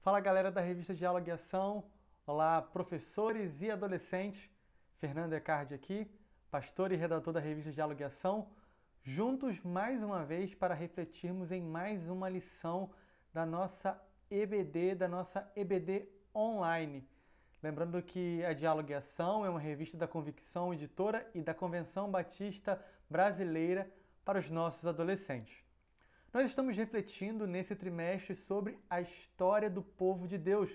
Fala galera da revista Diálogo e Ação, olá professores e adolescentes, Fernando Ecardi aqui, pastor e redator da revista Diálogo e Ação, juntos mais uma vez para refletirmos em mais uma lição da nossa EBD online. Lembrando que a Diálogo e Ação é uma revista da Convicção Editora e da Convenção Batista Brasileira para os nossos adolescentes. Nós estamos refletindo nesse trimestre sobre a história do povo de Deus,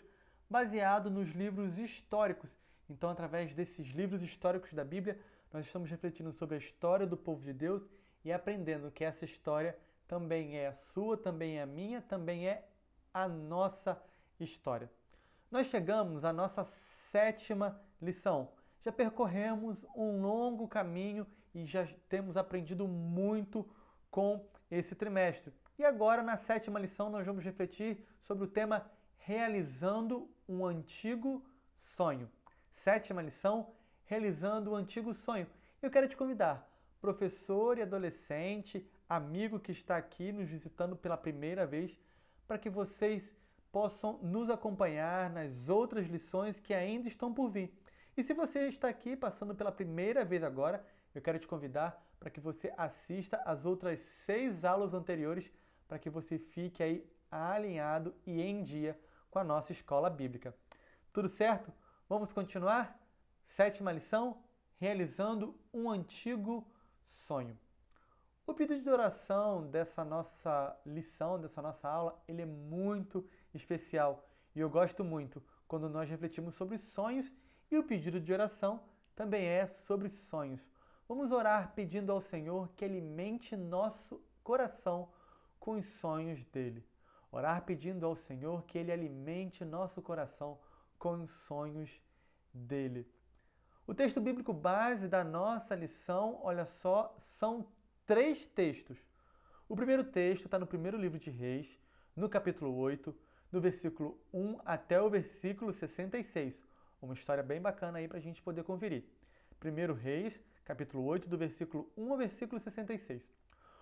baseado nos livros históricos. Então, através desses livros históricos da Bíblia, nós estamos refletindo sobre a história do povo de Deus e aprendendo que essa história também é a sua, também é a minha, também é a nossa história. Nós chegamos à nossa sétima lição. Já percorremos um longo caminho e já temos aprendido muito com esse trimestre. E agora, na sétima lição, nós vamos refletir sobre o tema Realizando um Antigo Sonho. Sétima lição, Realizando um Antigo Sonho. Eu quero te convidar, professor e adolescente, amigo que está aqui nos visitando pela primeira vez, para que vocês possam nos acompanhar nas outras lições que ainda estão por vir. E se você está aqui passando pela primeira vez agora, eu quero te convidar para que você assista as outras 6 aulas anteriores para que você fique aí alinhado e em dia com a nossa escola bíblica. Tudo certo? Vamos continuar? Sétima lição, realizando um antigo sonho. O pedido de oração dessa nossa lição, dessa nossa aula, ele é muito especial e eu gosto muito quando nós refletimos sobre sonhos e o pedido de oração também é sobre sonhos. Vamos orar pedindo ao Senhor que alimente nosso coração com os sonhos dele. Orar pedindo ao Senhor que ele alimente nosso coração com os sonhos dele. O texto bíblico base da nossa lição, olha só, são 3 textos. O primeiro texto está no primeiro livro de Reis, no capítulo 8, do versículo 1 até o versículo 66. Uma história bem bacana aí para a gente poder conferir. Primeiro Reis, capítulo 8, do versículo 1 ao versículo 66.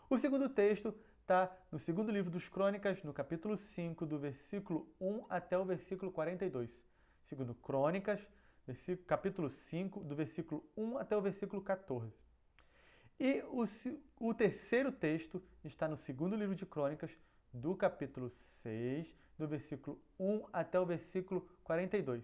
O segundo texto está no segundo livro dos Crônicas, no capítulo 5, do versículo 1 até o versículo 42. Segundo Crônicas, capítulo 5, do versículo 1 até o versículo 14. E o terceiro texto está no segundo livro de Crônicas, do capítulo 6, do versículo 1 até o versículo 42.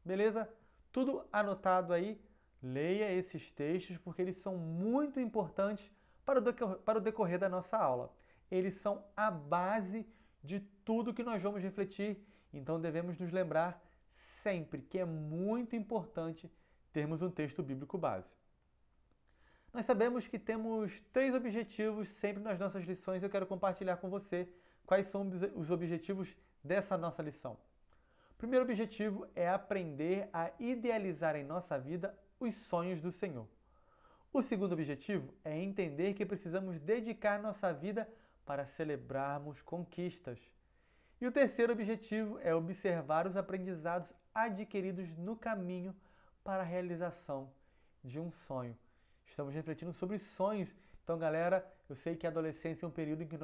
Beleza? Tudo anotado aí. Leia esses textos porque eles são muito importantes para o decorrer da nossa aula. Eles são a base de tudo que nós vamos refletir, então devemos nos lembrar sempre que é muito importante termos um texto bíblico base. Nós sabemos que temos 3 objetivos sempre nas nossas lições e eu quero compartilhar com você quais são os objetivos dessa nossa lição. O primeiro objetivo é aprender a idealizar em nossa vida os sonhos do Senhor. O segundo objetivo é entender que precisamos dedicar nossa vida para celebrarmos conquistas. E o terceiro objetivo é observar os aprendizados adquiridos no caminho para a realização de um sonho. Estamos refletindo sobre sonhos. Então, galera, eu sei que a adolescência é um período em que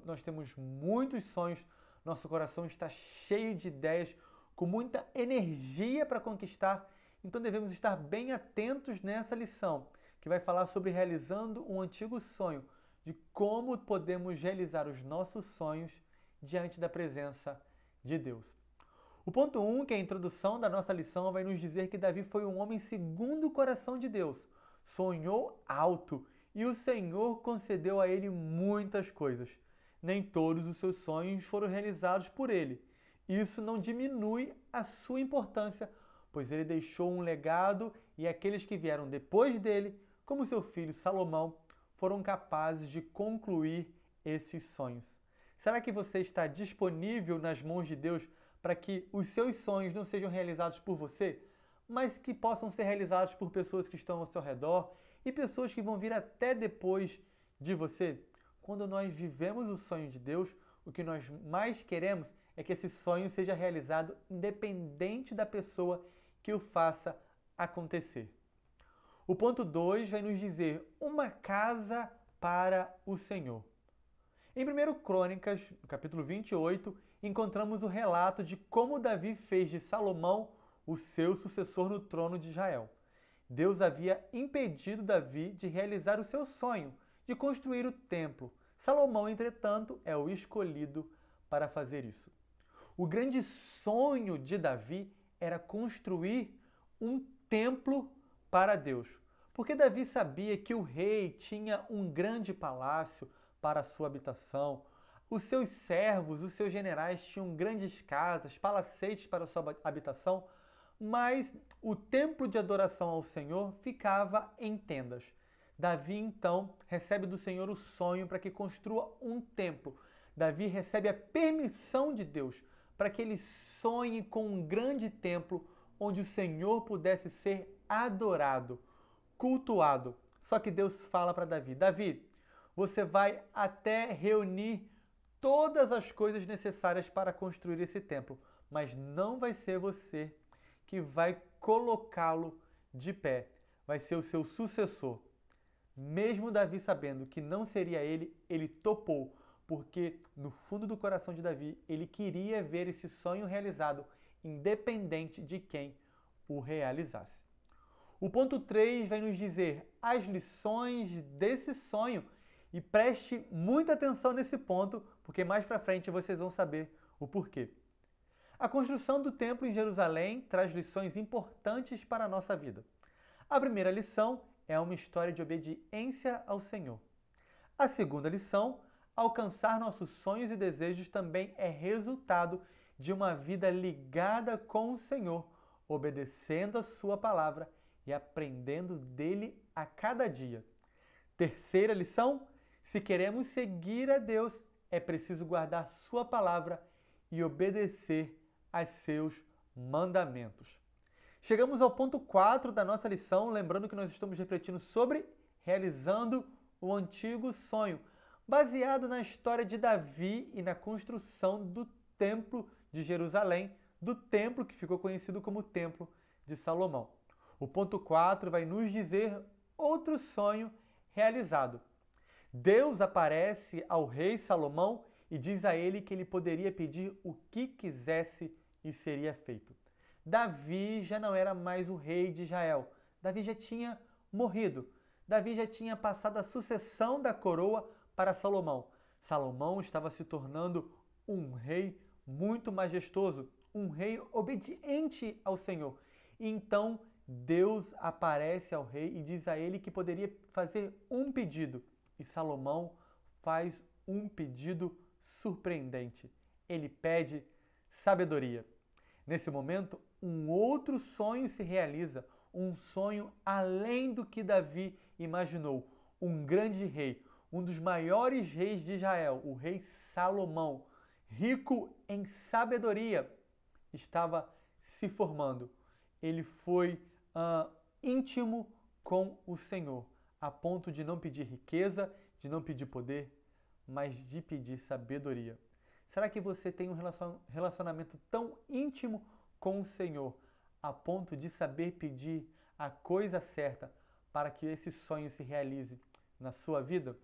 nós temos muitos sonhos, nosso coração está cheio de ideias, com muita energia para conquistar. Então, devemos estar bem atentos nessa lição, que vai falar sobre realizando um antigo sonho, de como podemos realizar os nossos sonhos diante da presença de Deus. O ponto 1, que é a introdução da nossa lição, vai nos dizer que Davi foi um homem segundo o coração de Deus. Sonhou alto e o Senhor concedeu a ele muitas coisas. Nem todos os seus sonhos foram realizados por ele. Isso não diminui a sua importância, pois ele deixou um legado e aqueles que vieram depois dele, como seu filho Salomão, foram capazes de concluir esses sonhos. Será que você está disponível nas mãos de Deus para que os seus sonhos não sejam realizados por você, mas que possam ser realizados por pessoas que estão ao seu redor e pessoas que vão vir até depois de você? Quando nós vivemos o sonho de Deus, o que nós mais queremos é que esse sonho seja realizado independente da pessoa que o faça acontecer. O ponto 2 vai nos dizer uma casa para o Senhor. Em 1 Crônicas, no capítulo 28, encontramos o relato de como Davi fez de Salomão o seu sucessor no trono de Israel. Deus havia impedido Davi de realizar o seu sonho, de construir o templo. Salomão, entretanto, é o escolhido para fazer isso. O grande sonho de Davi era construir um templo para Deus, porque Davi sabia que o rei tinha um grande palácio para a sua habitação, os seus servos, os seus generais tinham grandes casas, palacetes para a sua habitação, mas o templo de adoração ao Senhor ficava em tendas. Davi, então, recebe do Senhor o sonho para que construa um templo. Davi recebe a permissão de Deus para que ele sonhe com um grande templo onde o Senhor pudesse ser adorado, cultuado. Só que Deus fala para Davi: Davi, você vai até reunir todas as coisas necessárias para construir esse templo, mas não vai ser você que vai colocá-lo de pé, vai ser o seu sucessor. Mesmo Davi sabendo que não seria ele, ele topou, porque no fundo do coração de Davi, ele queria ver esse sonho realizado, independente de quem o realizasse. O ponto 3 vai nos dizer as lições desse sonho, e preste muita atenção nesse ponto, porque mais para frente vocês vão saber o porquê. A construção do templo em Jerusalém traz lições importantes para a nossa vida. A primeira lição é uma história de obediência ao Senhor. A segunda lição, alcançar nossos sonhos e desejos também é resultado de uma vida ligada com o Senhor, obedecendo a sua palavra e aprendendo dele a cada dia. Terceira lição, se queremos seguir a Deus, é preciso guardar sua palavra e obedecer a seus mandamentos. Chegamos ao ponto 4 da nossa lição, lembrando que nós estamos refletindo sobre realizando o antigo sonho, baseado na história de Davi e na construção do Templo de Jerusalém, do templo que ficou conhecido como Templo de Salomão. O ponto 4 vai nos dizer outro sonho realizado. Deus aparece ao rei Salomão e diz a ele que ele poderia pedir o que quisesse e seria feito. Davi já não era mais o rei de Israel. Davi já tinha morrido. Davi já tinha passado a sucessão da coroa para Salomão. Salomão estava se tornando um rei muito majestoso, um rei obediente ao Senhor. E então Deus aparece ao rei e diz a ele que poderia fazer um pedido. E Salomão faz um pedido surpreendente. Ele pede sabedoria. Nesse momento, um outro sonho se realiza, um sonho além do que Davi imaginou. Um grande rei, um dos maiores reis de Israel, o rei Salomão, rico em sabedoria, estava se formando. Ele foi íntimo com o Senhor, a ponto de não pedir riqueza, de não pedir poder, mas de pedir sabedoria. Será que você tem um relacionamento tão íntimo com o Senhor, a ponto de saber pedir a coisa certa para que esse sonho se realize na sua vida?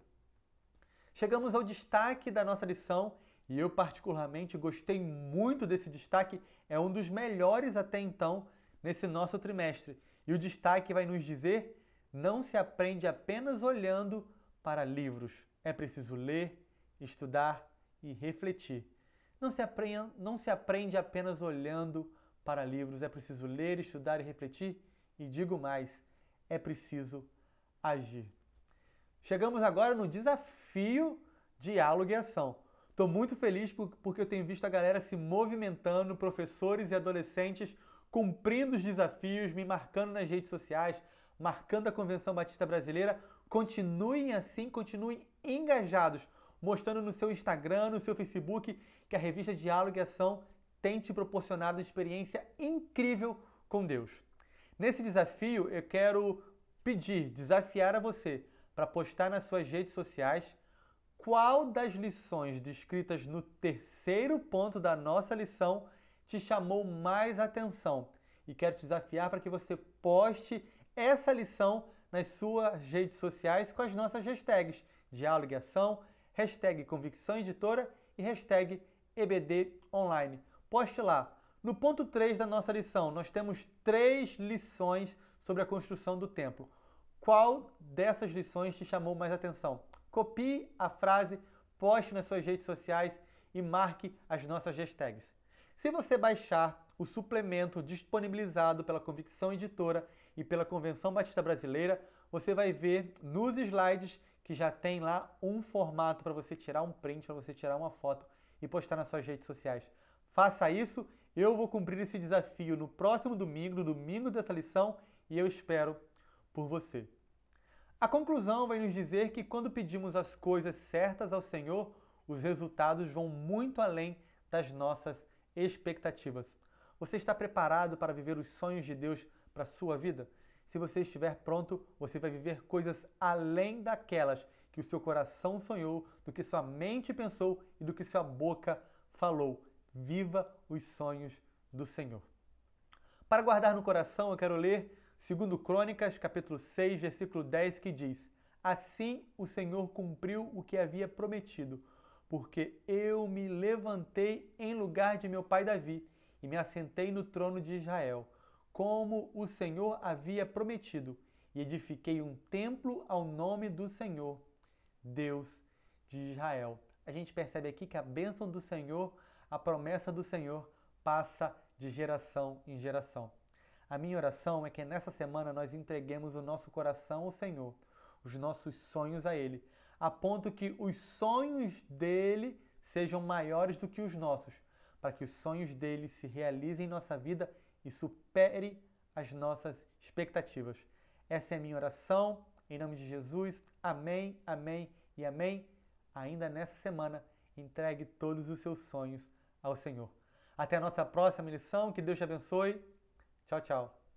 Chegamos ao destaque da nossa lição e eu particularmente gostei muito desse destaque, é um dos melhores até então nesse nosso trimestre. E o destaque vai nos dizer: não se aprende apenas olhando para livros, é preciso ler, estudar e refletir. Não se aprende apenas olhando para livros, é preciso ler, estudar e refletir. E digo mais, é preciso agir. Chegamos agora no desafio diálogo e ação. Estou muito feliz porque eu tenho visto a galera se movimentando, professores e adolescentes cumprindo os desafios, me marcando nas redes sociais, marcando a Convenção Batista Brasileira. Continuem assim, continuem engajados, mostrando no seu Instagram, no seu Facebook, que a revista Diálogo e Ação tem te proporcionado uma experiência incrível com Deus. Nesse desafio, eu quero desafiar a você para postar nas suas redes sociais qual das lições descritas no terceiro ponto da nossa lição te chamou mais atenção. E quero te desafiar para que você poste essa lição nas suas redes sociais com as nossas hashtags Diálogo e Ação, hashtag Convicção Editora e hashtag EBD Online. Poste lá. No ponto 3 da nossa lição, nós temos 3 lições sobre a construção do templo. Qual dessas lições te chamou mais atenção? Copie a frase, poste nas suas redes sociais e marque as nossas hashtags. Se você baixar o suplemento disponibilizado pela Convicção Editora e pela Convenção Batista Brasileira, você vai ver nos slides que já tem lá um formato para você tirar um print, para você tirar uma foto e postar nas suas redes sociais. Faça isso, eu vou cumprir esse desafio no próximo domingo, no domingo dessa lição, e eu espero por você. A conclusão vai nos dizer que quando pedimos as coisas certas ao Senhor, os resultados vão muito além das nossas expectativas. Você está preparado para viver os sonhos de Deus para a sua vida? Se você estiver pronto, você vai viver coisas além daquelas que o seu coração sonhou, do que sua mente pensou e do que sua boca falou. Viva os sonhos do Senhor. Para guardar no coração, eu quero ler 2 Crônicas, capítulo 6, versículo 10, que diz: Assim o Senhor cumpriu o que havia prometido, porque eu me levantei em lugar de meu pai Davi e me assentei no trono de Israel, como o Senhor havia prometido, e edifiquei um templo ao nome do Senhor, Deus de Israel. A gente percebe aqui que a bênção do Senhor, a promessa do Senhor, passa de geração em geração. A minha oração é que nessa semana nós entreguemos o nosso coração ao Senhor, os nossos sonhos a Ele, a ponto que os sonhos dele sejam maiores do que os nossos, para que os sonhos dele se realizem em nossa vida e supere as nossas expectativas. Essa é a minha oração, em nome de Jesus. Amém, amém e amém. Ainda nessa semana, entregue todos os seus sonhos ao Senhor. Até a nossa próxima lição. Que Deus te abençoe. Tchau, tchau.